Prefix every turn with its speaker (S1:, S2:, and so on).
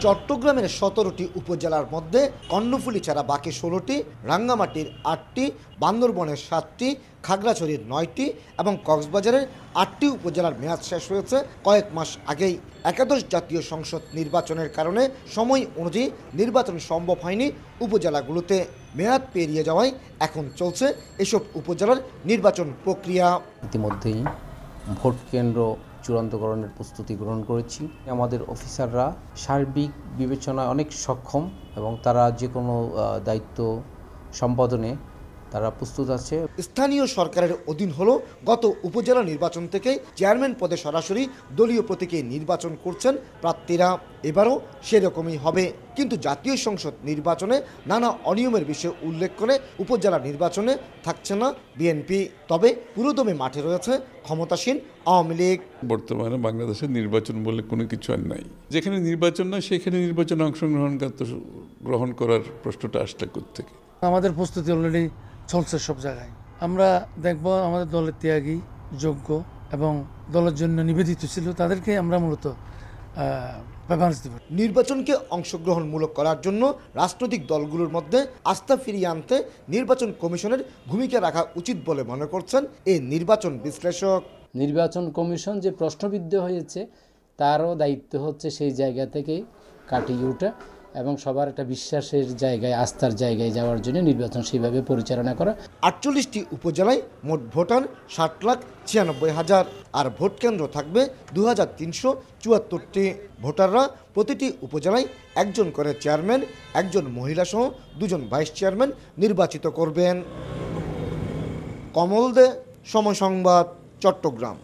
S1: চট্টগ্রামের ১৭টি উপজেলার মধ্যে কর্ণফুলী ছাড়া বাকি ১৬টি, রাঙ্গামাটির ৮টি, বান্দরবনের ৭টি, খাগড়াছড়ির ৯টি এবং কক্সবাজারের ৮টি উপজেলার মেয়াদ শেষ হয়েছে কয়েক মাস আগেই। একাদশ জাতীয় সংসদ নির্বাচনের কারণে সময় অনুযায়ী নির্বাচন সম্ভব হয়নি উপজেলাগুলোতে। মেয়াদ পেরিয়ে যাওয়ায় এখন চলছে এসব উপজেলার নির্বাচন প্রক্রিয়া।
S2: ইতিমধ্যেই ভোট কেন্দ্র চূড়ান্তকরণের প্রস্তুতি গ্রহণ করেছি। আমাদের অফিসাররা সার্বিক বিবেচনায় অনেক সক্ষম এবং তারা যে কোনো দায়িত্ব সম্পাদনে তারা প্রস্তুত আছে।
S1: স্থানীয় সরকারের অধীন হলো গত উপজেলা নির্বাচন থেকে চেয়ারম্যান পদে সরাসরি দলীয় প্রতীকে নির্বাচন করছেন প্রার্থীরা। এবারও সেরকমই হবে, কিন্তু জাতীয় সংসদ নির্বাচনে নানা অনিয়মের বিষয়ে উল্লেখ করে উপজেলা নির্বাচনে থাকছে না বিএনপি। তবে পুরোদমে মাঠে রয়েছে ক্ষমতাসীন আওয়ামী লীগ।
S3: বর্তমানে বাংলাদেশের নির্বাচন বলে কোনো কিছু আর নাই। যেখানে নির্বাচন নয় সেখানে নির্বাচনে অংশগ্রহণ করার প্রশ্নটা আসলে কোত্থেকে?
S4: আমাদের প্রস্তুতি অলরেডি চলছে সব জায়গায়। আমরা দেখব আমাদের দলের ত্যাগী, যোগ্য এবং দলের জন্য নিবেদিত ছিল তাদেরকে আমরা মূলত প্রেফারেন্স দেব।
S1: নির্বাচনকে অংশগ্রহণমূলক করার জন্য রাজনৈতিক দলগুলোর মধ্যে আস্থা ফিরিয়ে আনতে নির্বাচন কমিশনের ভূমিকা রাখা উচিত বলে মনে করছেন এই নির্বাচন বিশ্লেষক।
S5: নির্বাচন কমিশন যে প্রশ্নবিদ্ধ হয়েছে তারও দায়িত্ব হচ্ছে সেই জায়গা থেকে কাটিয়ে ওঠা এবং সবার একটা বিশ্বাসের জায়গায়, আস্থার জায়গায় যাওয়ার জন্য নির্বাচন সেইভাবে পরিচালনা করা।
S1: ৪৮টি উপজেলায় মোট ভোটার ৭,৯৬,০০০ আর ভোট কেন্দ্র থাকবে ২,৩৭৪টি। ভোটাররা প্রতিটি উপজেলায় একজন করে চেয়ারম্যান, একজন মহিলা সহ ২জন ভাইস চেয়ারম্যান নির্বাচিত করবেন। কমল দে, সময় সংবাদ, চট্টগ্রাম।